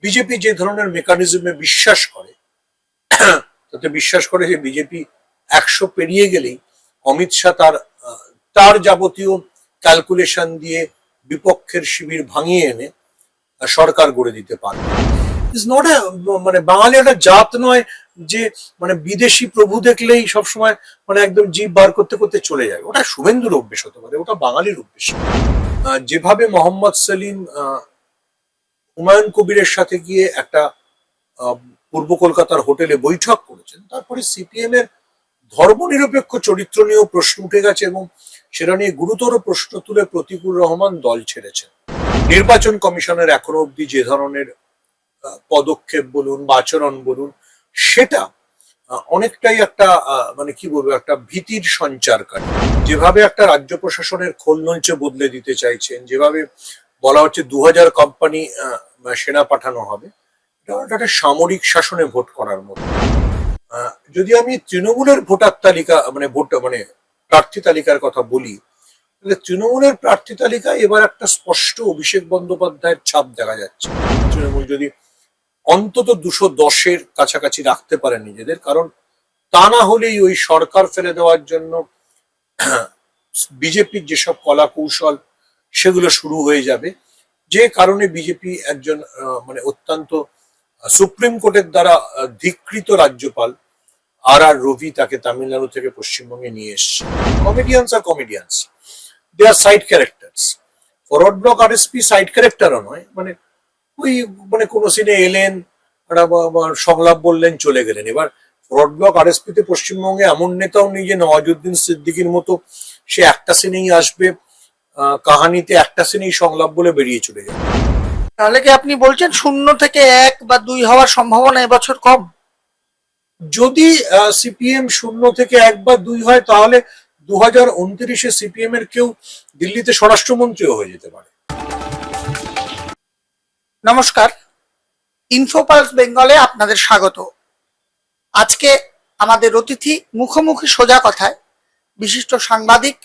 BJP যে ধরনের মেকানিজমে বিশ্বাস করে, তাতে বিশ্বাস করে যে বিজেপি 100 পেরিয়ে গেলেই অমিত শাহ তার যাবতীয় ক্যালকুলেশন দিয়ে বিপক্ষের শিবির ভাঙিয়ে এনে সরকার গড়ে দিতে পারবে। ইজ নট মানে বাঙালি একটা জাত নয় যে মানে বিদেশি প্রভু দেখলেই সবসময় মানে একদম জিভ বার করতে করতে চলে যায়। ওটা শুভেন্দুর অভ্যেস হতে পারে, ওটা বাঙালির অভ্যেস। যেভাবে মোহাম্মদ সেলিম হুমায়ুন কবিরের সাথে গিয়ে একটা পূর্ব কলকাতার হোটেলে বৈঠক করেছেন, তারপরে সিপিএম এর ধর্মনিরপেক্ষ চরিত্র নিয়েও প্রশ্ন উঠে গেছে এবং সেটা নিয়ে গুরুতর প্রশ্ন তুলে প্রতিকুর রহমান দল ছেড়েছেন। নির্বাচন কমিশনের এখনো অব্দি যে ধরনের পদক্ষেপ বলুন বা আচরণ বলুন, সেটা অনেকটাই একটা মানে কি বলবো, একটা ভীতির সঞ্চারকারী। যেভাবে একটা রাজ্য প্রশাসনের খোলনলচে বদলে দিতে চাইছেন, যেভাবে বলা হচ্ছে 2000 কোম্পানি সেনা পাঠানো হবে, এটা একটা সামরিক শাসনে ভোট করার মতো। যদি আমি তৃণমূলের ভোটার তালিকা মানে প্রার্থী তালিকার কথা বলি, তাহলে তৃণমূলের প্রার্থী তালিকায় এবার একটা স্পষ্ট অভিষেক বন্দ্যোপাধ্যায়ের ছাপ দেখা যাচ্ছে। তৃণমূল যদি অন্তত 210-এর কাছাকাছি রাখতে পারে নিজেদের, কারণ তা না হলেই ওই সরকার ফেলে দেওয়ার জন্য বিজেপির যেসব কলা কৌশল সেগুলো শুরু হয়ে যাবে, যে কারণে বিজেপি একজন মানে অত্যন্ত সুপ্রিম কোর্টের দ্বারা ধিকৃত রাজ্যপাল আর রবি তাকে তামিলনাড়ু থেকে পশ্চিমবঙ্গে নিয়ে এসছে। Comedians they are side characters. Forward Bloc RSP side ক্যারেক্টারও নয়, মানে ওই মানে কোনো সিনে এলেন, সংলাপ বললেন, চলে গেলেন। এবার ফরওয়ার্ড ব্লক আরএসপি তে পশ্চিমবঙ্গে এমন নেতাও নেই যে নওয়াজুদ্দিন সিদ্দিকীর মতো সে একটা সিনেই আসবে, কাহানিতে একটা সিনেই সংলাপ বলে বেরিয়ে চলে যাবে। তাহলে কি আপনি বলছেন 0 থেকে 1 বা 2 হওয়ার সম্ভাবনা এবছর কম? যদি সিপিএম 0 থেকে 1 বা 2 হয়, তাহলে 2029-এ সিপিএম এর কেউ দিল্লিতে স্বরাষ্ট্রমন্ত্রীও হয়ে যেতে পারে। নমস্কার, ইনফোপালস বেঙ্গলে আপনাদের স্বাগত। আজকে আমাদের অতিথি মুখোমুখি সোজা কথায় বিশিষ্ট সাংবাদিক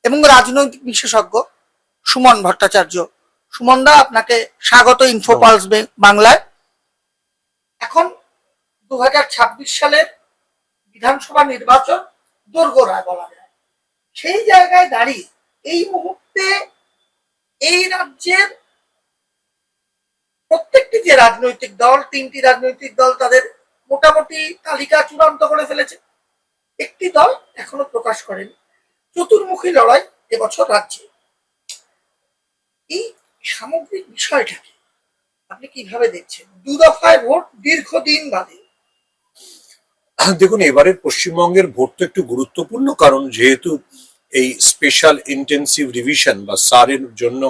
এবং রাজনৈতিক বিশেষজ্ঞ সুমন ভট্টাচার্য। সুমনদা, আপনাকে স্বাগত ইনফোপালস বাংলায়। এখন 2026 সালের বিধানসভা নির্বাচন দোরগোড়ায় বলা যায়। সেই জায়গায় দাঁড়িয়ে এই মুহূর্তে এই রাজ্যের প্রত্যেকটি যে রাজনৈতিক দল, 3টি রাজনৈতিক দল তাদের মোটামুটি তালিকা চূড়ান্ত করে ফেলেছে। একটি দল এখনো প্রকাশ করেনি। চতুর্মুখী লড়াই এবছর রাজ্যে। এই সামগ্রিক বিষয়টাকে আপনি কিভাবে দেখছেন? 2 দফায় ভোট দীর্ঘদিন বাদে। দেখুন, এবারের পশ্চিমবঙ্গের ভোট তো একটু গুরুত্বপূর্ণ, কারণ যেহেতু এই স্পেশাল ইন্টেন্সিভ রিভিশন বা সারের জন্য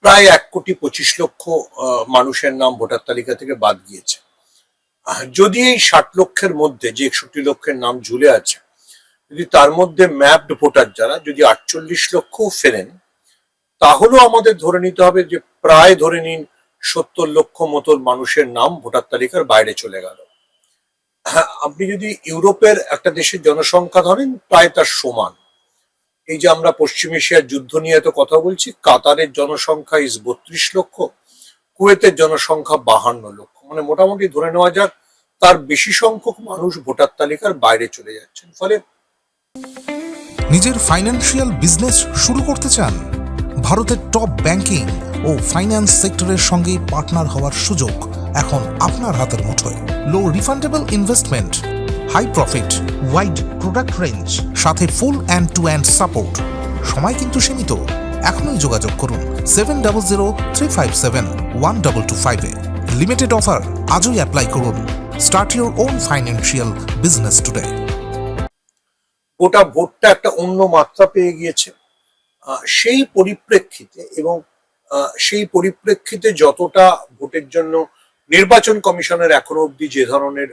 প্রায় 1,25,00,000 মানুষের নাম ভোটার তালিকা থেকে বাদ গিয়েছে। যদি এই 60 লক্ষের মধ্যে যে 61 লক্ষের নাম ঝুলে আছে, যদি তার মধ্যে ম্যাপড ভোটার যারা যদি 48 লক্ষও ফেরেন, তাহলেও আমাদের ধরে নিতে হবে যে প্রায় ধরে নিন 70 লক্ষ মতো মানুষের নাম ভোটার তালিকার বাইরে চলে গেল। আপনি যদি ইউরোপের একটা দেশের জনসংখ্যা ধরেন, প্রায় তার সমান। এই যে আমরা পশ্চিম এশিয়ার যুদ্ধ নিয়ে এত কথা বলছি, কাতারের জনসংখ্যা 32 লক্ষ, কুয়েতের জনসংখ্যা 52 লক্ষ, মানে মোটামুটি ধরে নেওয়া যাক তার বেশি সংখ্যক মানুষ ভোটার তালিকার বাইরে চলে যাচ্ছেন। ফলে নিজের ফাইন্যান্সিয়াল বিজনেস শুরু করতে চান? ভারতের টপ ব্যাংকিং ও ফাইন্যান্স সেক্টরের সঙ্গে পার্টনার হওয়ার সুযোগ এখন আপনার হাতের মুঠোয়। Low refundable investment, high profit, wide product range, সাথে full end to end support. সময় কিন্তু সীমিত। এখনই যোগাযোগ করুন 7003571225-এ। লিমিটেড অফার, আজই অ্যাপ্লাই করুন। Start your own financial business today. গোটা ভোটটা একটা অন্য মাত্রা পেয়ে গিয়েছে। সেই পরিপ্রেক্ষিতে যতটা ভোটের জন্য নির্বাচন কমিশনের এখনো অব্দি যে ধরনের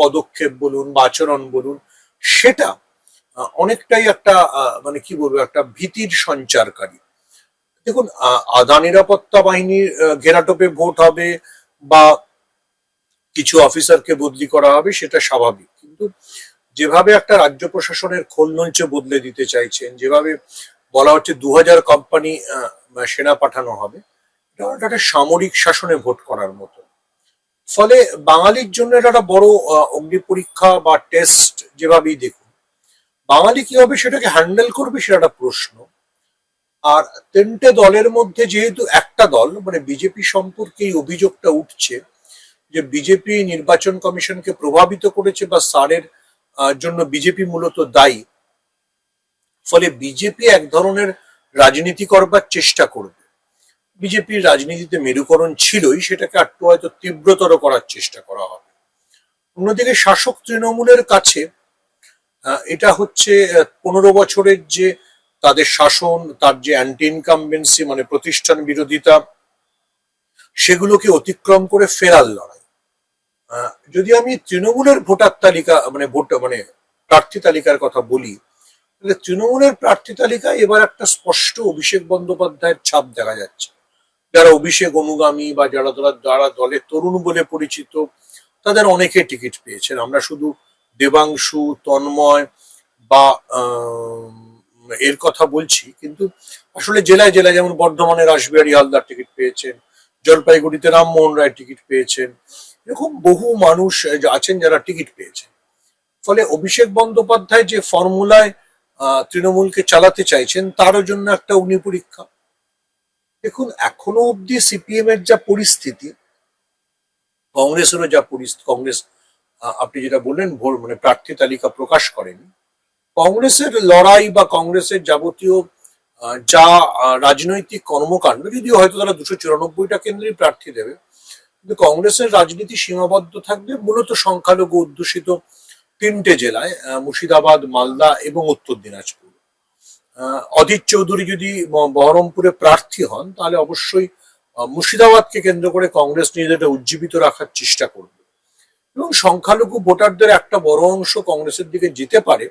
পদক্ষেপ বলুন বা আচরণ বলুন, সেটা অনেকটাই একটা মানে কি বলবো, একটা ভীতির সঞ্চারকারী। দেখুন, আধা নিরাপত্তা বাহিনীর ঘেরাটোপে ভোট হবে বা কিছু অফিসারকে বদলি করা হবে, সেটা স্বাভাবিক। কিন্তু যেভাবে একটা রাজ্য প্রশাসনের খোলনলচে বদলে দিতে চাইছেন, যেভাবে বলা হচ্ছে 2000 কোম্পানি সেনা পাঠানো হবে, এটা একটা সামরিক শাসনে ভোট করার মতো। ফলে বাঙালির জন্য এটা একটা বড় অগ্নি পরীক্ষা বা টেস্ট। যেভাবেই দেখুন, বাঙালি কিভাবে সেটাকে হ্যান্ডেল করবে সেটা একটা প্রশ্ন। আর তিনটে দলের মধ্যে যেহেতু একটা দল, মানে বিজেপি সম্পর্কে এই অভিযোগটা উঠছে যে বিজেপি নির্বাচন কমিশনকে প্রভাবিত করেছে বা সারের জন্য বিজেপি মূলত দায়ী, ফলে বিজেপি এক ধরনের রাজনীতি করবার চেষ্টা করবে। বিজেপির রাজনীতিতে মেরুকরণ ছিলই, সেটাকে একটু হয়তো তীব্রতর করার চেষ্টা করা হবে। অন্যদিকে শাসক তৃণমূলের কাছে এটা হচ্ছে 15 বছরের যে তাদের শাসন, তার যে অ্যান্টি ইনকামবেন্সি মানে প্রতিষ্ঠান বিরোধিতা, সেগুলোকে অতিক্রম করে ফেরার লড়াই। যদি আমি তৃণমূলের ভোটার তালিকা মানে প্রার্থী তালিকার কথা বলি, তাহলে তৃণমূলের প্রার্থী তালিকায় এবার একটা স্পষ্ট অভিষেক বন্দ্যোপাধ্যায়ের ছাপ দেখা যাচ্ছে। যারা অভিষেক অনুগামী বা যারা দলের তরুণ বলে পরিচিত, তাদের অনেকে টিকিট পেয়েছেন। আমরা শুধু দেবাংশু, তন্ময় বা এর কথা বলছি, কিন্তু আসলে জেলায় জেলায় যেমন বর্ধমানে রাসবিহারী হালদার টিকিট পেয়েছেন, জলপাইগুড়িতে রামমোহন রায় টিকিট পেয়েছেন, এরকম বহু মানুষ আছেন যারা টিকিট পেয়েছেন। ফলে অভিষেক বন্দ্যোপাধ্যায় যে ফর্মুলায় তৃণমূলকে চালাতে চাইছেন, তারও জন্য একটা অগ্নি পরীক্ষা। দেখুন, এখনো অব্দি সিপিএম এর যা পরিস্থিতি, কংগ্রেসেরও যা পরিস্থিতি, কংগ্রেস আপনি যেটা বললেন মানে প্রার্থী তালিকা প্রকাশ করেনি, কংগ্রেসের লড়াই বা কংগ্রেসের যাবতীয় যা রাজনৈতিক কর্মকাণ্ড, যদিও হয়তো তারা 294টা কেন্দ্রেই প্রার্থী দেবে, কিন্তু কংগ্রেসের রাজনীতি সীমাবদ্ধ থাকবে মূলত সংখ্যালঘু অধ্যুষিত 3টে জেলায়, মুর্শিদাবাদ, মালদা এবং উত্তর দিনাজপুর। অধীর চৌধুরী যদি বহরমপুরে প্রার্থী হন, তাহলে অবশ্যই মুর্শিদাবাদকে কেন্দ্র করে কংগ্রেস নিজেদের উজ্জীবিত রাখার চেষ্টা করবে এবং সংখ্যালঘু ভোটারদের একটা বড় অংশ কংগ্রেসের দিকে যেতে পারে,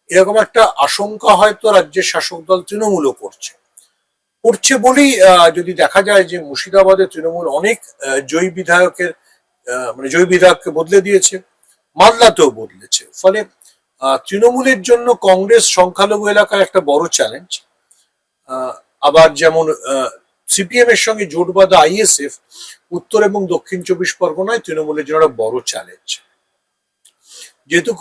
এরকম একটা আশঙ্কা হয়তো রাজ্যের শাসক দল তৃণমূলও করছে বলেই যদি দেখা যায় যে মুর্শিদাবাদে তৃণমূল অনেক জয়ী বিধায়ককে বদলে দিয়েছে, মালদাতেও বদলেছে। ফলে তৃণমূলের জন্য কংগ্রেস সংখ্যালঘু এলাকায় একটা বড় চ্যালেঞ্জ। আবার যেমন সিপিএম এর সঙ্গে জোট বাঁধা আইএসএফ উত্তর এবং দক্ষিণ 24 পরগনায় তৃণমূলের জন্য একটা বড় চ্যালেঞ্জ। যেহেতু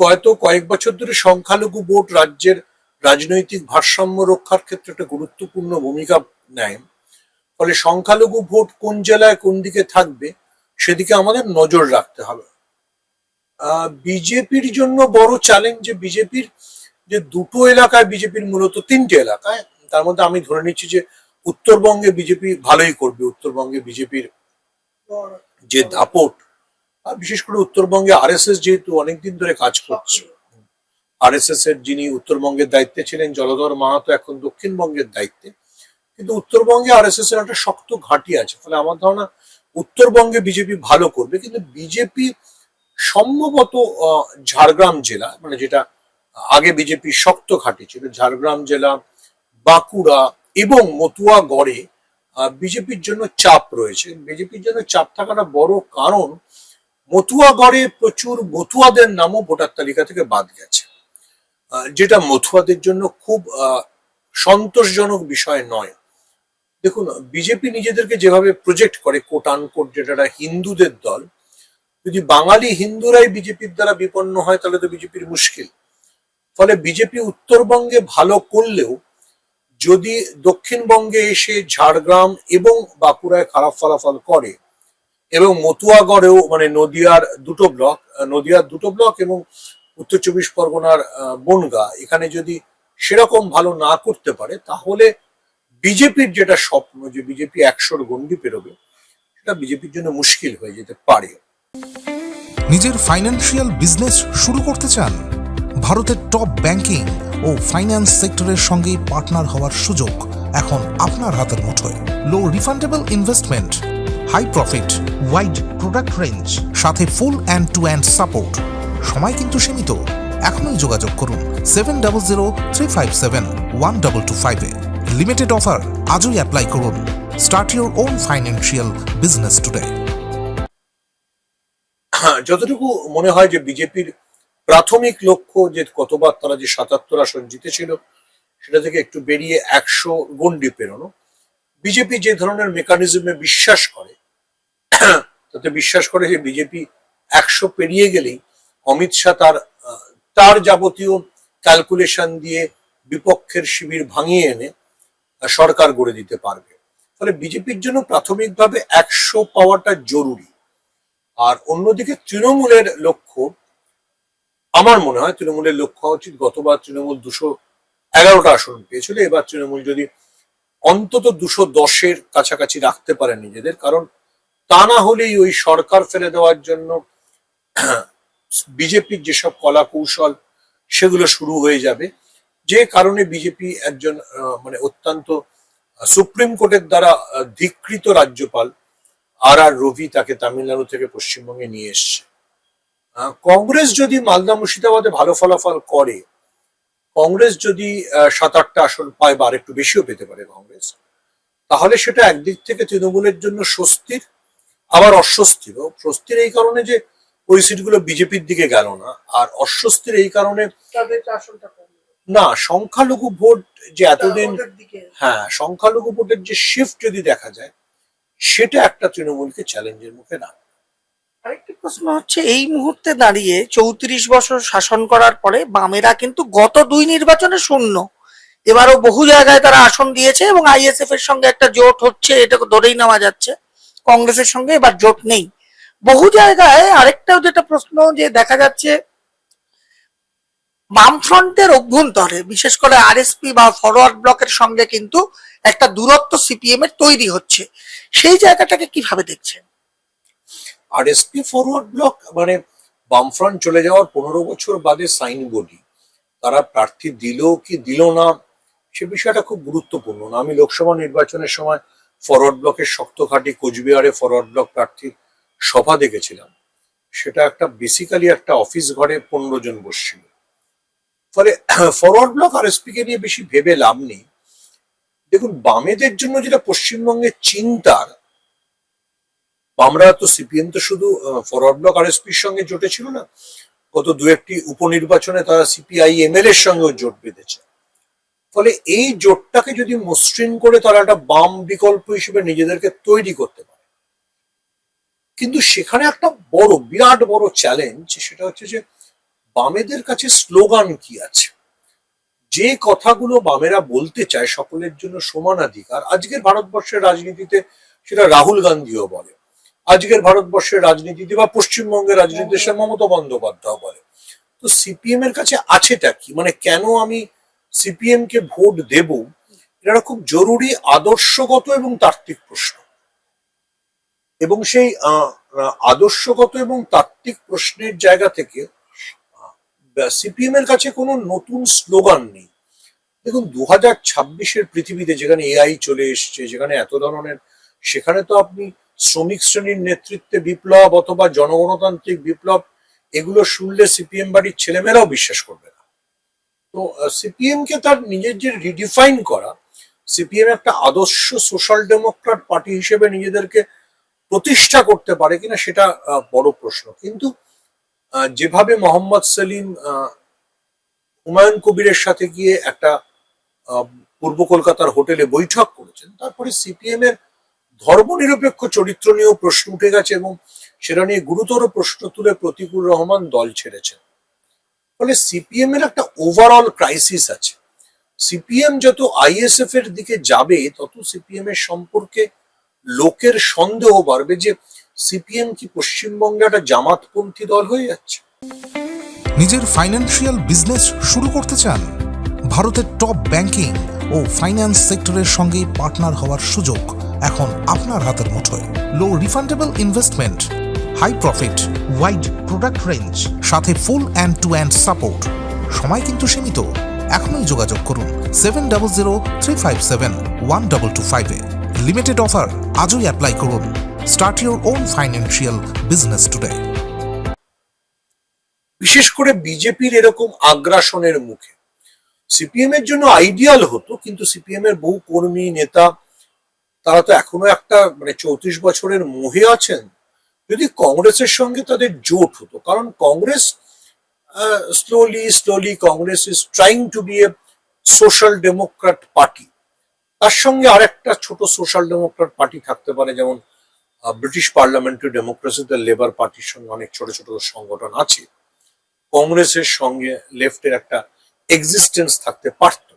কয়েক বছর ধরে সংখ্যালঘু ভোট রাজ্যের রাজনৈতিক ভারসাম্য রক্ষার ক্ষেত্রে একটা গুরুত্বপূর্ণ ভূমিকা নেয়, ফলে সংখ্যালঘু ভোট কোন জেলায় কোন দিকে থাকবে সেদিকে আমাদের নজর রাখতে হবে। বিজেপির জন্য বড় চ্যালেঞ্জ যে বিজেপির যে দুটো এলাকায়, বিজেপির মূলত 3টে এলাকায়, তার মধ্যে আমি ধরে নিচ্ছি যে উত্তরবঙ্গে বিজেপি ভালোই করবে। উত্তরবঙ্গে বিজেপির যে দাপট, বিশেষ করে উত্তরবঙ্গে আরএসএস যেহেতু অনেকদিন ধরে কাজ করছে, আরএসএস এর যিনি উত্তরবঙ্গের দায়িত্বে ছিলেন জলধর মাহাতো এখন দক্ষিণবঙ্গের দায়িত্বে, কিন্তু উত্তরবঙ্গে আরএসএস এর একটা শক্ত ঘাঁটি আছে। ফলে আমার ধারণা উত্তরবঙ্গে বিজেপি ভালো করবে, কিন্তু বিজেপি সম্ভবত ঝাড়গ্রাম জেলা, মানে যেটা আগে বিজেপি শক্ত ঘাঁটি ছিল, ঝাড়গ্রাম জেলা, বাঁকুড়া এবং মতুয়াগড়ে বিজেপির জন্য চাপ রয়েছে। বিজেপির জন্য চাপ থাকাটা বড় কারণ মতুয়াগড়ে প্রচুর মতুয়াদের নামও ভোটার তালিকা থেকে বাদ গেছে, যেটা মতুয়াদের জন্য খুব সন্তোষজনক বিষয় নয়। দেখুন, বিজেপি নিজেদেরকে যেভাবে প্রজেক্ট করে কোট আনকোট, যেটা হিন্দুদের দল, যদি বাঙালি হিন্দুরাই বিজেপির দ্বারা বিপন্ন হয় তাহলে তো বিজেপির মুশকিল। ফলে বিজেপি উত্তরবঙ্গে ভালো করলেও যদি দক্ষিণবঙ্গে এসে ঝাড়গ্রাম এবং বাঁকুড়ায় খারাপ ফলাফল করে এবং মতুয়াগড়েও মানে নদিয়ার দুটো ব্লক এবং উত্তর 24 পরগনার বনগা, এখানে যদি সেরকম ভালো না করতে পারে, তাহলে বিজেপির যেটা স্বপ্ন যে বিজেপি 100-র গণ্ডি পেরোবে, সেটা বিজেপির জন্য মুশকিল হয়ে যেতে পারে। নিজের ফাইন্যান্সিয়াল বিজনেস শুরু করতে চান? ভারতের টপ ব্যাংকিং ও ফাইন্যান্স সেক্টরের সঙ্গে পার্টনার হওয়ার সুযোগ এখন আপনার হাতের মুঠোয়। Low refundable investment, high profit, wide product range, সাথে full end to end support. সময় কিন্তু সীমিত। এখনই যোগাযোগ করুন 7003571225 লিমিটেড অফার আজই অ্যাপ্লাই করুন। Start your own financial business today. যতটুকু মনে হয় যে বিজেপির প্রাথমিক লক্ষ্য যে কতবার তারা যে 77 আসন জিতেছিল, সেটা থেকে একটু বেরিয়ে 100 গণ্ডি পেরোনো, বিজেপি যে ধরনের মেকানিজমে বিশ্বাস করে তাতে বিশ্বাস করে যে বিজেপি 100 পেরিয়ে গেলেই অমিত শাহ তার যাবতীয় ক্যালকুলেশন দিয়ে বিপক্ষের শিবির ভাঙিয়ে এনে সরকার গড়ে দিতে পারবে। ফলে বিজেপির জন্য প্রাথমিকভাবে 100 পাওয়াটা জরুরি। আর অন্যদিকে তৃণমূলের লক্ষ্য, আমার মনে হয় তৃণমূলের লক্ষ্য হওয়া উচিত, গতবার তৃণমূল 211টা আসন পেয়েছিল, এবার তৃণমূল যদি অন্তত 210-এর কাছাকাছি রাখতে পারে নিজেদের, কারণ তা না হলেই ওই সরকার ফেলে দেওয়ার জন্য বিজেপির যেসব কলা কৌশল সেগুলো শুরু হয়ে যাবে, যে কারণে বিজেপি একজন মানে অত্যন্ত সুপ্রিম কোর্টের দ্বারা ধিকৃত রাজ্যপাল আর রবি তাকে তামিলনাড়ু থেকে পশ্চিমবঙ্গে নিয়ে এসছে। কংগ্রেস যদি মালদা মুর্শিদাবাদে ভালো ফলাফল করে, কংগ্রেস যদি 7-8টা আসন পায় বা আরেকটু বেশিও পেতে পারে কংগ্রেস, তাহলে সেটা একদিক থেকে তৃণমূলের জন্য স্বস্তির, আবার অস্বস্তির। স্বস্তির এই কারণে যে ওই সিটগুলো বিজেপির দিকে গেল না, আর অস্বস্তির এই কারণে না সংখ্যালঘু ভোট যে এতদিন, হ্যাঁ সংখ্যালঘু ভোটের যে শিফট যদি দেখা যায়, সেটা একটা তৃণমূলকে চ্যালেঞ্জের মুখে না। আরেকটি প্রশ্ন হচ্ছে, এই মুহূর্তে দাঁড়িয়ে 34 বছর শাসন করার পরে বামেরা কিন্তু গত 2 নির্বাচনে শূন্য, এবারও বহু জায়গায় তারা আসন দিয়েছে এবং আইএসএফ এর সঙ্গে একটা জোট হচ্ছে, এটা ধরেই নেওয়া যাচ্ছে। কংগ্রেসের সঙ্গে এবার জোট নেই বহু জায়গায়। আরেকটাও যেটা প্রশ্ন যে দেখা যাচ্ছে, বামফ্রন্টের অভ্যন্তরে বিশেষ করে আরএসপি বা ফরওয়ার্ড ব্লকের সঙ্গে কিন্তু একটা দূরত্ব সিপিএম এর তৈরি হচ্ছে, সেই জায়গাটাকে কিভাবে দেখছেন? আরএসপি ফরওয়ার্ড ব্লক মানে বামফ্রন্ট চলে যাওয়ার 15 বছর বাদে সাইন বডি, তারা প্রার্থী দিল কি দিল না সে বিষয়টা খুব গুরুত্বপূর্ণ না। আমি লোকসভা নির্বাচনের সময় ফরওয়ার্ড ব্লকের শক্তঘাটি কোচবিহারে ফরওয়ার্ড ব্লক প্রার্থীর সভা দেখেছিলাম। সেটা একটা বেসিক্যালি একটা অফিস ঘরে 15 জন বসছিল। ফলে ফরওয়ার্ড ব্লক আরএসপি কে নিয়ে বেশি ভেবে লাভ নেই। দেখুন, বামেদের জন্য যেটা পশ্চিমবঙ্গের চিন্তার, বামরা তো সিপিএম তো শুধু ফরওয়ার্ড ব্লক আরএসপির সঙ্গে জোটে ছিল না, গত 2-1টি উপনির্বাচনে তারা সিপিআই এমএল এর সঙ্গেও জোট বেঁধেছে। ফলে এই জোটটাকে যদি মসৃণ করে তারা একটা বাম বিকল্প হিসেবে নিজেদেরকে তৈরি করতে পারে, কিন্তু সেখানে একটা বিরাট বড় চ্যালেঞ্জ, সেটা হচ্ছে যে বামেদের কাছে স্লোগান কি আছে, যে কথাগুলো বামেরা বলতে চায় সকলের জন্য সমানাধিকার। আজকের ভারতবর্ষের রাজনীতিতে সেটা রাহুল গান্ধীও বলে, আজকের ভারতবর্ষের রাজনীতিতে বা পশ্চিমবঙ্গের রাজনীতিতে সে মমতা বন্দ্যোপাধ্যায় বলে। তো সিপিএম এর কাছে আছেটা কি, মানে কেন আমি সিপিএম কে ভোট দেব, এটা খুব জরুরি আদর্শগত এবং তাত্ত্বিক প্রশ্ন। এবং সেই আদর্শগত এবং তাত্ত্বিক প্রশ্নের জায়গা থেকে সিপিএম এর কাছে কোনো নতুন স্লোগান নেই। দেখুন, 2026-এর পৃথিবীতে যেখানে এআই চলে এসছে, যেখানে এত ধরনের, সেখানে তো আপনি শ্রমিক শ্রেণীর নেতৃত্বে বিপ্লব অথবা জনগণতান্ত্রিক বিপ্লব এগুলো শুনলে সিপিএম বাড়ির ছেলেমেয়েরাও বিশ্বাস করবে না। তো সিপিএম কে তার নিজের যে রিডিফাইন করা, সিপিএম একটা আদর্শ সোশ্যাল ডেমোক্রেট পার্টি হিসেবে নিজেদেরকে প্রতিষ্ঠা করতে পারে কিনা সেটা বড় প্রশ্ন। কিন্তু যেভাবে মোহাম্মদ সেলিম হুমায়ুন কবিরের সাথে গিয়ে একটা পূর্ব কলকাতার হোটেলে বৈঠক করেছেন, তারপরে সিপিএম এর ধর্মনিরপেক্ষ চরিত্র নিয়েও প্রশ্ন উঠে গেছে এবং সেটা নিয়ে গুরুতর প্রশ্ন তুলে প্রতিকুল রহমান দল ছেড়েছেন। ফলে সিপিএম এর একটা ওভারঅল ক্রাইসিস আছে। সিপিএম যত আইএসএফ এর দিকে যাবে, তত সিপিএম এর সম্পর্কে লোকের সন্দেহ বাড়বে যে সিপিএম কি পশ্চিমবঙ্গে একটা জামাতপন্থী দল হয়ে যাচ্ছে। নিজের ফাইন্যান্সিয়াল বিজনেস শুরু করতে চান? ভারতের টপ ব্যাংকিং ও ফাইন্যান্স সেক্টরের সঙ্গে পার্টনার হওয়ার সুযোগ এখন আপনার হাতের মুঠোয়। Low refundable investment, high profit, wide product range, সাথে full end to end support. সময় কিন্তু সীমিত, এখনই যোগাযোগ করুন 7003571225-এ। লিমিটেড অফার, আজই অ্যাপ্লাই করুন। Start your own financial business today. বিশেষ করে বিজেপির এরকম আগ্রাসনের মুখে সিপিএম এর জন্য আইডিয়াল হতো, কিন্তু সিপিএম এর বহু কর্মী নেতা তারা তো এখনো একটা মানে 34 বছরের মোহে আছেন। যদি কংগ্রেসের সঙ্গে তাদের জোট হতো, কারণ Congress slowly Congress is trying to be a social democrat party, তার সঙ্গে আরেকটা ছোট সোশ্যাল ডেমোক্রেট পার্টি থাকতে পারে, যেমন ব্রিটিশ পার্লামেন্টারি ডেমোক্রেসিতে লেবার পার্টির সঙ্গে অনেক ছোট ছোট সংগঠন আছে। কংগ্রেসের সঙ্গে লেফটের একটা এক্সিস্টেন্স থাকতে পারত,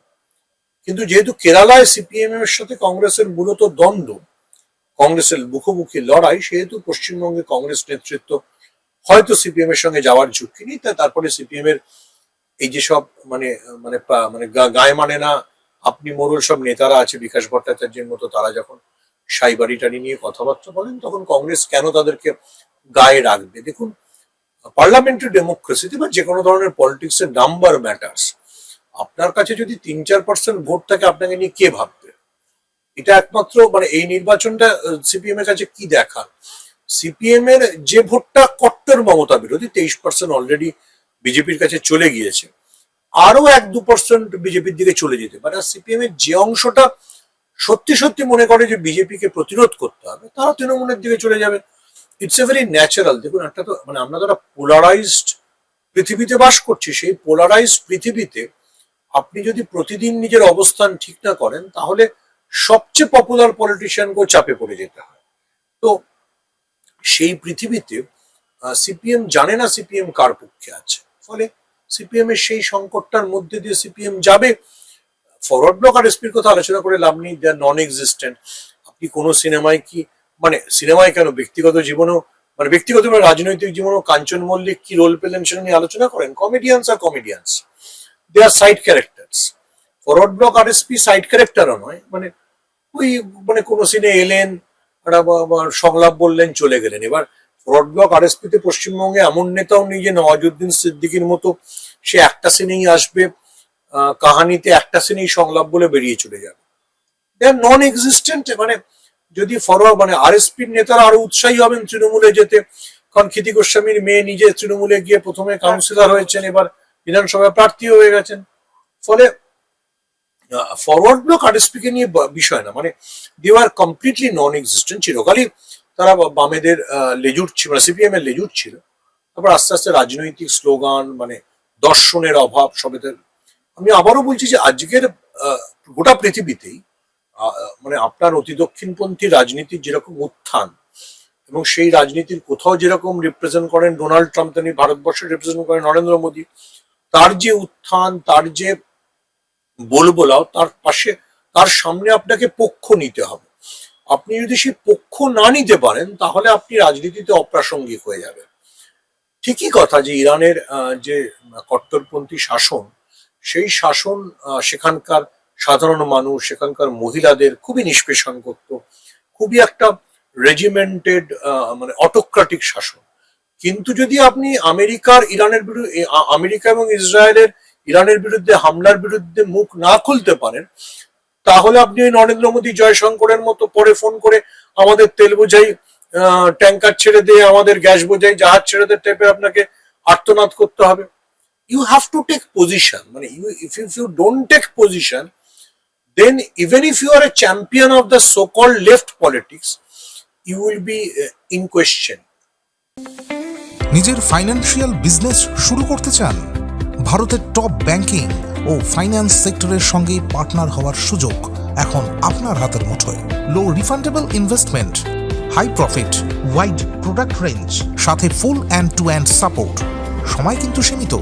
কিন্তু যেহেতু কেরালায় সিপিএম এর সাথে কংগ্রেসের মূলত দ্বন্দ্ব, কংগ্রেসের মুখোমুখি লড়াই, সেহেতু পশ্চিমবঙ্গে কংগ্রেস নেতৃত্ব হয়তো সিপিএম এর সঙ্গে যাওয়ার ঝুঁকি নেই। তারপরে সিপিএম এর এই যেসব মানে মানে মানে গায়ে মানে না আপনি মোড়ল সব নেতারা আছে, বিকাশ ভট্টাচার্যের মতো, তারা যখন সাইবাড়ি টাড়ি নিয়ে কথাবার্তা বলেন, তখন কংগ্রেস কেন তাদেরকে গায়ে রাখবে? দেখুন, পার্লামেন্টারি ডেমোক্রেসিতে বা যে কোনো ধরনের পলিটিক্সে নাম্বার ম্যাটার্স। আপনার কাছে যদি 3-4% ভোট থাকে, আপনাকে নিয়ে কে ভাববে? এটা একমাত্র মানে এই নির্বাচনটা সিপিএম এর কাছে কি দেখার? সিপিএম এর যে ভোটটা কট্টর মমতা বিরোধী, 23% অলরেডি বিজেপির কাছে চলে গিয়েছে, আরো 1-2% বিজেপির দিকে চলে যেতে পারে। আর সিপিএম এর যে অংশটা সত্যি সত্যি মনে করে যে বিজেপিকে প্রতিরোধ করতে হবে, তারা তৃণমূলের দিকে চলে যাবে। It's a very natural. দেখুন, একটা তো মানে আমরা যারা পোলারাইজড পৃথিবীতে বাস করছি, সেই পোলারাইজড পৃথিবীতে আপনি যদি প্রতিদিন নিজের অবস্থান ঠিক না করেন, তাহলে সবচেয়ে পপুলার পলিটিশিয়ানকেও চাপে পড়ে যেতে হয়। তো সেই পৃথিবীতে সিপিএম জানে না সিপিএম কার পক্ষে আছে, ফলে সিপিএম এর সেই সংকটটার মধ্যে দিয়ে সিপিএম যাবে। ফরওয়ার্ড ব্লক আর এসপির কথা আলোচনা করে লাভ নেই, দে আর নন এক্সিস্টেন্ট। আপনি কোনো সিনেমায় কি মানে সিনেমায় কেন, ব্যক্তিগত জীবনেও মানে ব্যক্তিগত রাজনৈতিক জীবনেও কাঞ্চন মল্লিক কি রোল পেলেন সেটা নিয়ে আলোচনা করেন। Comedians R comedians, they are side characters. Forward block R SP side ক্যারেক্টারও নয়, মানে ওই মানে কোনো সিনে এলেন, সংলাপ বললেন, চলে গেলেন। এবার ফরওয়ার্ড ব্লক আর এসপিতে পশ্চিমবঙ্গে এমন নেতাও নেই যে নওয়াজুদ্দিন সিদ্দিকীর মতো সে একটা সিনেই আসবে, কাহানিতে একটা সিনেই সংলাপ বলে বেরিয়ে চলে যাবে। দে আর নন এক্সিস্টেন্ট। মানে যদি ফরওয়ার্ড মানে আরএসপির নেতারা আরো উৎসাহী হবেন তৃণমূলে যেতে, কারণ ক্ষিতি গোস্বামীর মেয়ে নিজে তৃণমূলে গিয়ে প্রথমে কাউন্সিলর হয়েছেন, এবার বিধানসভায় প্রার্থী হয়ে গেছেন। ফলে ফরওয়ার্ড ব্লক আরএসপি কে নিয়ে বিষয় না, মানে দে আর কমপ্লিটলি নন এক্সিস্টেন্ট। চিরকালই তারা বামেদের লেজুর ছিল, মানে সিপিএম এর লেজুর ছিল। তারপর আস্তে আস্তে রাজনৈতিক স্লোগান মানে দর্শনের অভাব সবেদের। আমি আবারও বলছি যে আজকের গোটা পৃথিবীতেই মানে আপনার অতি দক্ষিণপন্থী রাজনীতির যেরকম উত্থান, এবং সেই রাজনীতির কোথাও যেরকম রিপ্রেজেন্ট করেন ডোনাল্ড ট্রাম্প, তিনি ভারতবর্ষে রিপ্রেজেন্ট করেন নরেন্দ্র মোদী, তার যে উত্থান, তার যে বলবোলাও, তার পাশে তার সামনে আপনাকে পক্ষ নিতে হবে। আপনি যদি সেই পক্ষ না নিতে পারেন, তাহলে আপনি রাজনীতিতে অপ্রাসঙ্গিক হয়ে যাবেন। ঠিকই কথা যে ইরানের যে কট্টরপন্থী শাসন, সেই শাসন সেখানকার সাধারণ মানুষ, সেখানকার মহিলাদের খুবই নিষ্পেষণ করত, খুবই একটা রেজিমেন্টেড মানে অটোক্রেটিক শাসন। কিন্তু যদি আপনি আমেরিকার ইরানের বিরুদ্ধে, আমেরিকা এবং ইসরায়েলের ইরানের বিরুদ্ধে হামলার বিরুদ্ধে মুখ না খুলতে পারেন, তাহলে আপনি ওই নরেন্দ্র মোদী জয়শঙ্করের মতো পরে ফোন করে আমাদের তেল বোঝাই ট্যাঙ্কার ছেড়ে দিয়ে, আমাদের গ্যাস বোঝাই জাহাজ ছেড়ে দিয়ে টাইপের আপনাকে আর্তনাদ করতে হবে। You have to take position. মানে if you don't take position, then even if you are a champion of the so-called left politics, you will be in question. নিজের ফাইন্যান্সিয়াল বিজনেস শুরু করতে চান? ভারতের টপ ব্যাংকিং ও finance সেক্টরের সঙ্গে partner হওয়ার সুযোগ এখন আপনার হাতের মুঠোয়। Low refundable investment, high profit, wide product range, সাথে full end to end support. সময় কিন্তু সীমিত।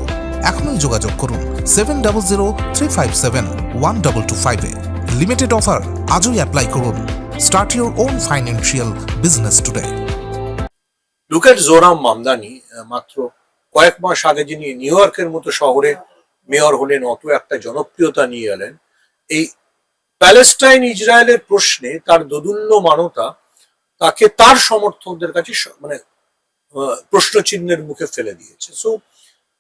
এখনই যোগাযোগ করুন 7003571225 এ। লিমিটেড অফার, আজই অ্যাপ্লাই করুন। Start your own financial business today. Look at Zohran Mamdani. মাত্র কয়েক মাস আগে যিনি নিউ ইয়র্কের মতো শহরে মেয়র হলেন, অত একটা জনপ্রিয়তা নিয়ে এলেন, এই প্যালেস্টাইন ইসরায়েলের প্রশ্নে তার দোদুল্যমানতা তাকে তার সমর্থকদের কাছে মানে প্রশ্ন চিহ্নের মুখে ফেলে দিয়েছে। সো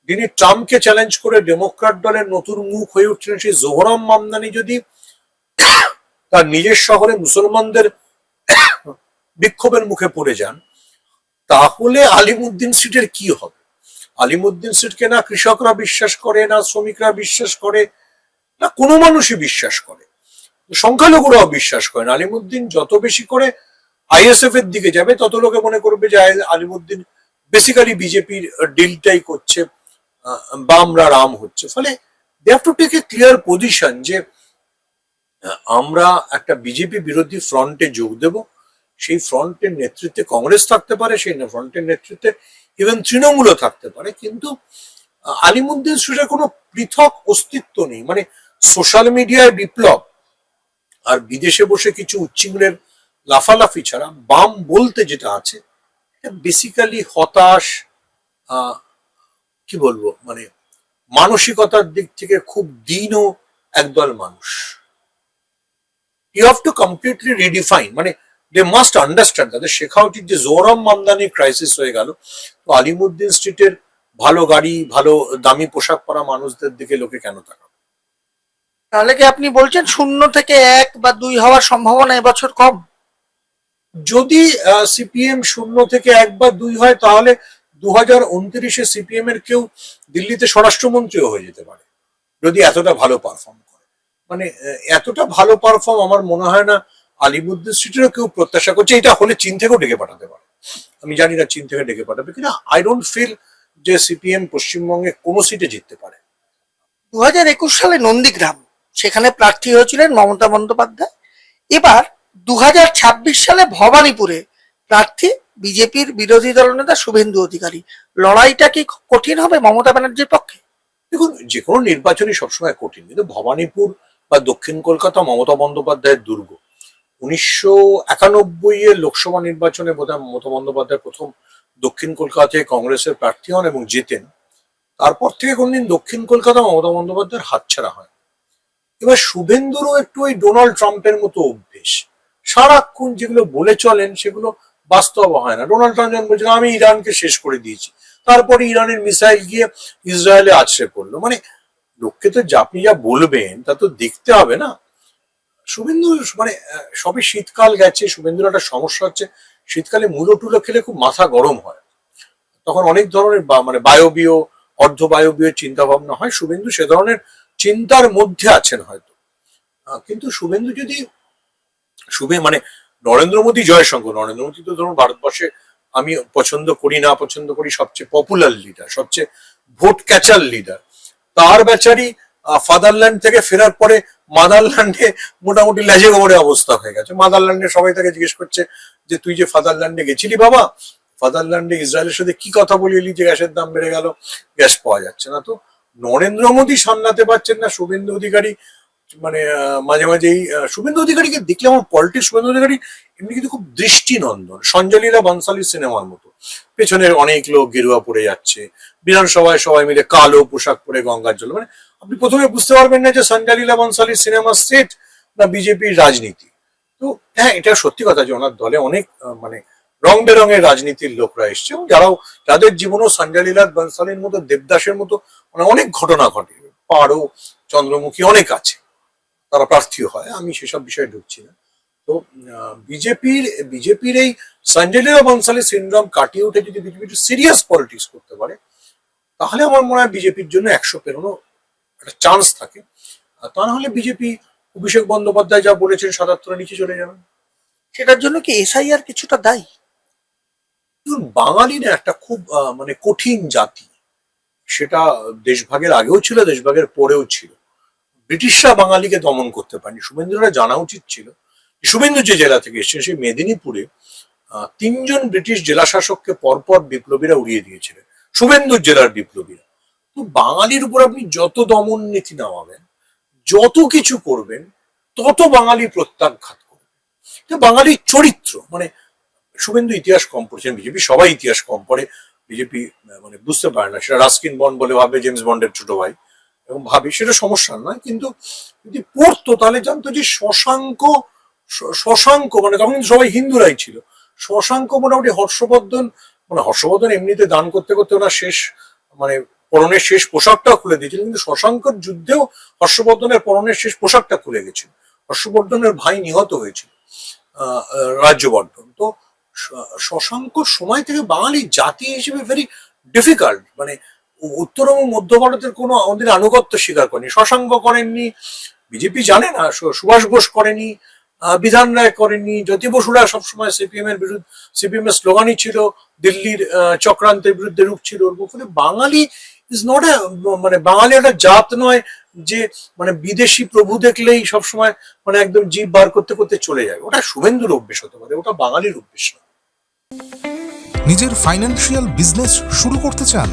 যিনি ট্রাম্পকে চ্যালেঞ্জ করে ডেমোক্র্যাট দলের নতুন মুখ হয়ে উঠছিলেন, সেই জোহরাম মামদানি যদি তার নিজের শহরে মুসলমানদের বিক্ষোভের মুখে পড়ে যান, তাহলে আলিমুদ্দিন স্ট্রিটের কি হবে? আলিমুদ্দিন স্ট্রিটকে না কৃষকরা বিশ্বাস করে, না শ্রমিকরা বিশ্বাস করে, না কোনো মানুষই বিশ্বাস করে, সংখ্যালঘুরাও বিশ্বাস করে না। আলিমুদ্দিন যত বেশি করে আইএসএফ এর দিকে যাবে, তত লোকে মনে করবে যে আলিমুদ্দিন বেসিক্যালি বিজেপির ডিলটাই করছে, বামরা রাম হচ্ছে। ফলে they have to take a clear position যে আমরা একটা বিজেপি বিরোধী ফ্রন্টে যোগ দেব। সেই ফ্রন্টের নেতৃত্বে কংগ্রেস থাকতে পারে, সেই ফ্রন্টের নেতৃত্বে ইভেন তৃণমূলও থাকতে পারে, কিন্তু আলিমুদ্দিন স্ট্রিটের কোনো পৃথক অস্তিত্ব নেই। মানে সোশ্যাল মিডিয়ায় বিপ্লব আর বিদেশে বসে কিছু উচ্চিংড়ের লাফালাফি ছাড়া বাম বলতে যেটা আছে বেসিক্যালি হতাশ, কি বলবো, মানে মানসিকতার দিক থেকে খুব দীন একদল মানুষ। You have to completely redefine, মানে দে মাস্ট আন্ডারস্ট্যান্ড, তাদের শেখা উচিত যে জোহরাম মামদানি ক্রাইসিস হয়ে গেল, তো আলিমুদ্দিন স্ট্রিটের ভালো গাড়ি, ভালো দামি পোশাক পরা মানুষদের দিকে লোকে কেন তাকাবে? তাহলে কি আপনি বলছেন 0 থেকে 1 বা 2 হওয়ার সম্ভাবনা এবছর কম? যদি সিপিএম 0 থেকে 1 বা 2 হয়, তাহলে 2029-এ সিপিএম এর কেউ দিল্লিতে স্বরাষ্ট্রমন্ত্রীও হয়ে যেতে পারে, যদি এতটা ভালো পারফর্ম করে। মানে এতটা ভালো পারফর্ম আমার মনে হয় না আলিমুদ্দিন স্ট্রিটেরও কেউ প্রত্যাশা করছে। এটা হলে চীন থেকেও ডেকে পাঠাতে পারে, আমি জানি না চীন থেকে ডেকে পাঠাবে কিনা। আই ডোন্ট ফিল যে সিপিএম পশ্চিমবঙ্গে কোনো সিটে জিততে পারে। 2021 সালে নন্দীগ্রাম, সেখানে প্রার্থী হয়েছিলেন মমতা বন্দ্যোপাধ্যায়। এবার 2026 সালে ভবানীপুরে প্রার্থী বিজেপির বিরোধী দলনেতা শুভেন্দু অধিকারী। লড়াইটা কি কঠিন হবে মমতা ব্যানার্জির পক্ষে? দেখুন, যে কোনো নির্বাচনই সবসময় কঠিন, কিন্তু ভবানীপুর বা দক্ষিণ কলকাতা মমতা বন্দ্যোপাধ্যায়ের দুর্গ। 1991-এর লোকসভা নির্বাচনে বোধহয় মমতা বন্দ্যোপাধ্যায় প্রথম দক্ষিণ কলকাতায় কংগ্রেসের প্রার্থী হন এবং জেতেন। তারপর থেকে কোনদিন দক্ষিণ কলকাতা মমতা বন্দ্যোপাধ্যায়ের হাতছাড়া হয়। এবার শুভেন্দুরও একটু ওই ডোনাল্ড ট্রাম্পের মতো অভ্যেস, সারাক্ষণ যেগুলো বলে চলেন সেগুলো বাস্তব হয় না। ডোনাল্ড ট্রাম্প যেমন বলছেন আমি ইরানকে শেষ করে দিয়েছি, তারপরে ইরানের মিসাইল গিয়ে ইসরায়েলে আছড়ে পড়লো। মানে লোককে তো আপনি যা বলবেন তা তো দেখতে হবে না। শুভেন্দু মানে সবে শীতকাল গেছে, শুভেন্দুর একটা সমস্যা হচ্ছে শীতকালে মূলো টুলো খেলে খুব মাথা গরম হয়, তখন অনেক ধরনের মানে বায়বীয় অর্ধ বায়বীয় চিন্তা ভাবনা হয়। শুভেন্দু সে ধরনের চিন্তার মধ্যে আছেন হয়তো, কিন্তু শুভেন্দু যদি মানে নরেন্দ্র মোদী জয়শঙ্কর, নরেন্দ্র মোদী তো ধরুন ভারতবর্ষে আমি পছন্দ করি না পছন্দ করি সবচেয়ে পপুলার লিডার, সবচেয়ে ভোট ক্যাচার লিডার। তার বেচারি ফাদারল্যান্ড থেকে ফেরার পরে মাদারল্যান্ডে মোটামুটি লেজে গোবরে অবস্থা হয়ে গেছে। মাদারল্যান্ডে সবাই তাকে জিজ্ঞেস করছে যে তুই যে ফাদারল্যান্ডে গেছিলি বাবা, ফাদারল্যান্ডে ইসরায়েলের সাথে কি কথা বলে এলি যে গ্যাসের দাম বেড়ে গেল, গ্যাস পাওয়া যাচ্ছে না। তো নরেন্দ্র মোদী সামলাতে পারছেন না, শুভেন্দু অধিকারী মানে মাঝে মাঝেই শুভেন্দু অধিকারীকে দেখলে আমার পলিটিক্স, শুভেন্দু অধিকারী এমনি কিন্তু খুব দৃষ্টিনন্দন, সঞ্জয় লীলা বনসালী সিনেমার মতো। পেছনের অনেক লোক গেরুয়া পরে যাচ্ছে, বিধানসভায় সবাই মিলে কালো পোশাক পরে গঙ্গার জল। মানে আপনি প্রথমে বুঝতে পারবেন না যে সঞ্জয় লীলা বনসালীর সিনেমা সেট না বিজেপির রাজনীতি। তো হ্যাঁ, এটা সত্যি কথা যে ওনার দলে অনেক মানে রং বেরঙের রাজনীতির লোকরা এসছে, এবং যাদের জীবনেও সঞ্জয় লীলা বনসালীর মতো, দেবদাসের মতো অনেক ঘটনা ঘটে, পারো চন্দ্রমুখী অনেক আছে, তারা প্রার্থীও হয়, আমি সেসব বিষয়ে ঢুকছি না। তো বিজেপির এই সঞ্জয় লীলা বনসালী সিনড্রোম কাটিয়ে উঠে যদি বিজেপি সিরিয়াস পলিটিক্স করতে পারে, তাহলে আমার মনে হয় বিজেপির জন্য 100 পেরোনো একটা চান্স থাকে। আর তা না হলে বিজেপি অভিষেক বন্দ্যোপাধ্যায় যা বলেছেন 77-এর নিচে চলে যাবেন। সেটার জন্য কি এসআইআর কিছুটা দায়ী? বাঙালি না একটা খুব মানে কঠিন জাতি, সেটা দেশভাগের আগেও ছিল, দেশভাগের পরেও ছিল। ব্রিটিশরা বাঙালিকে দমন করতে পারেনি। শুভেন্দুরা জানা উচিত ছিল, শুভেন্দু যে জেলা থেকে এসেছেন সেই মেদিনীপুরে 3 জন ব্রিটিশ জেলা শাসককে পরপর বিপ্লবীরা উড়িয়ে দিয়েছিলেন, শুভেন্দুর জেলার বিপ্লবীরা। তো বাঙালির উপর আপনি যত দমন নীতি নামাবেন, যত কিছু করবেন, তত বাঙালি প্রত্যাঘাত করবে। বাঙালির চরিত্র মানে শুভেন্দু ইতিহাস কম পড়ছেন, বিজেপি সবাই ইতিহাস কম পড়ে, বিজেপি মানে বুঝতে পারে না, সেটা রাস্কিন বন্ড বলে ভাবে জেমস বন্ডের ছোট ভাই, এবং ভাবি সেটা সমস্যা নয়, কিন্তু যদি পড়তো তাহলে জানতো যে শশাঙ্ক মানে তখন কিন্তু সবাই হিন্দুরাই ছিল, শশাঙ্ক মোটামুটি হর্ষবর্ধন এমনিতে দান করতে করতে ওনার শেষ মানে পরনের শেষ পোশাকটাও খুলে দিয়েছিল, কিন্তু শশাঙ্কর যুদ্ধেও হর্ষবর্ধনের পরনের শেষ পোশাকটা খুলে গেছিল। হর্ষবর্ধনের ভাই নিহত হয়েছিল রাজ্যবর্ধন। তো শশাঙ্কর সময় থেকে বাঙালি জাতি হিসেবে ভেরি ডিফিকাল্ট, মানে উত্তর এবং মধ্য ভারতের কোনো আমাদের আনুগত্য স্বীকার করেনি, শশাঙ্ক করেননি, বিজেপি জানে না, সুভাষ বোস করেনি, বিধান রায় করেনি, জ্যোতি বসুরা সবসময় সিপিএম এর বিরুদ্ধে, সিপিএম এর স্লোগানই ছিল দিল্লির চক্রান্তের বিরুদ্ধে রুখছিল। ফলে বাঙালি ইজ নট মানে বাঙালি একটা জাত নয় যে মানে বিদেশি প্রভু দেখলেই সবসময় মানে একদম জিভ বার করতে করতে চলে যায়। ওটা শুভেন্দুর অভ্যেস হতে পারে, ওটা বাঙালির অভ্যেস না। নিজের ফাইন্যান্সিয়াল বিজনেস শুরু করতে চান?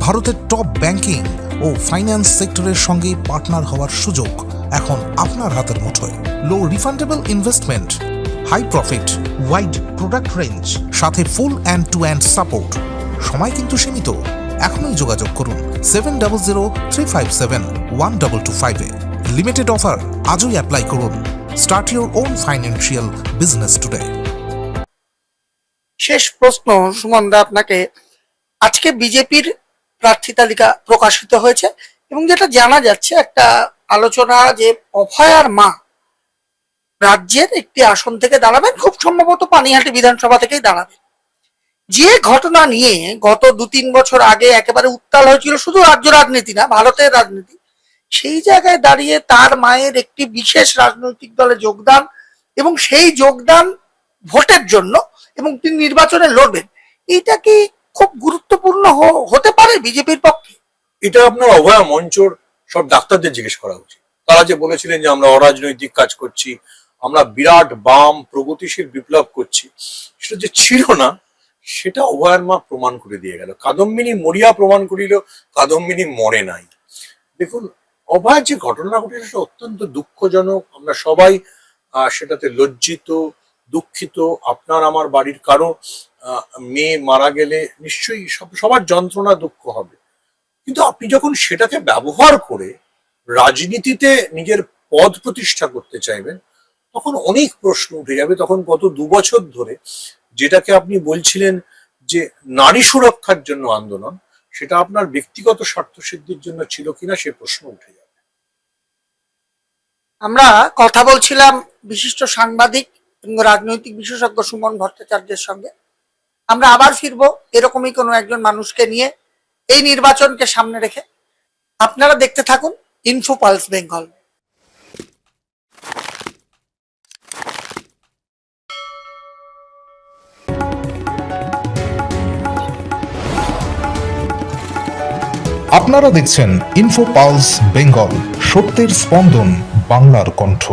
ভারতের টপ ব্যাংকিং ও ফাইন্যান্স সেক্টরের সঙ্গে পার্টনার হওয়ার সুযোগ এখন আপনার হাতের মুঠোয়। Low refundable investment, high profit, wide product range, সাথে full end to end support. সময় কিন্তু সীমিত। এখনই যোগাযোগ করুন 7003571225 এ। লিমিটেড অফার, আজই অ্যাপ্লাই করুন। Start your own financial business today. শেষ প্রশ্ন সুমন দা আপনাকে, আজকে বিজেপির প্রার্থী তালিকা প্রকাশিত হয়েছে এবং যেটা জানা যাচ্ছে একটা আলোচনা যে অভয়ার মা রাজ্যের একটি আসন থেকে দাঁড়াবেন, খুব সম্ভবত পানিহাটি বিধানসভা থেকেই দাঁড়াবেন। যে ঘটনা নিয়ে গত 2-3 বছর আগে একেবারে উত্তাল হয়েছিল শুধু রাজ্য রাজনীতি না, ভারতের রাজনীতি, সেই জায়গায় দাঁড়িয়ে তার মায়ের একটি বিশেষ রাজনৈতিক দলে যোগদান এবং সেই যোগদান ভোটের জন্য এবং তিনি নির্বাচনে লড়বেন, এইটা কি খুব গুরুত্বপূর্ণ হতে পারে বিজেপির পক্ষে? এটা আপনার অভয়া মঞ্চর সব ডাক্তারদের জিজ্ঞেস করা উচিত। তারা যে বলেছিলেন যে আমরা অরাজনৈতিক কাজ করছি, আমরা বিরাট বাম প্রগতিশীল বিপ্লব করছি, সেটা যে ছিল না সেটা অভয়ার মা প্রমাণ করে দিয়ে গেল। কাদম্বিনী মরিয়া প্রমাণ করিল কাদম্বিনী মরে নাই। দেখুন, অভয়ার যে ঘটনা ঘটেছে সেটা অত্যন্ত দুঃখজনক। আমরা সবাই সেটাতে লজ্জিত, দুঃখিত। আপনার আমার বাড়ির কারো মেয়ে মারা গেলে নিশ্চয়ই সবার যন্ত্রণা দুঃখ হবে, কিন্তু আপনি যখন সেটাকে ব্যবহার করে রাজনীতিতে নিজের পদ প্রতিষ্ঠা করতে চাইবেন তখন অনেক প্রশ্ন উঠে যাবে। তখন গত 2 বছর ধরে যেটাকে আপনি বলছিলেন যে নারী সুরক্ষার জন্য আন্দোলন, সেটা আপনার ব্যক্তিগত স্বার্থ সিদ্ধির জন্য ছিল কিনা সে প্রশ্ন উঠে যাবে। আমরা কথা বলছিলাম বিশিষ্ট সাংবাদিক এবং রাজনৈতিক বিশেষজ্ঞ সুমন ভট্টাচার্যের সঙ্গে। আমরা আবার ফিরবো এরকমই কোনো একজন মানুষকে নিয়ে এই নির্বাচনকে সামনে রেখে। আপনারা দেখতে থাকুন ইনফো পালস বেঙ্গল। আপনারা দেখছেন ইনফো পালস বেঙ্গল, সত্যের স্পন্দন, বাংলার কণ্ঠ।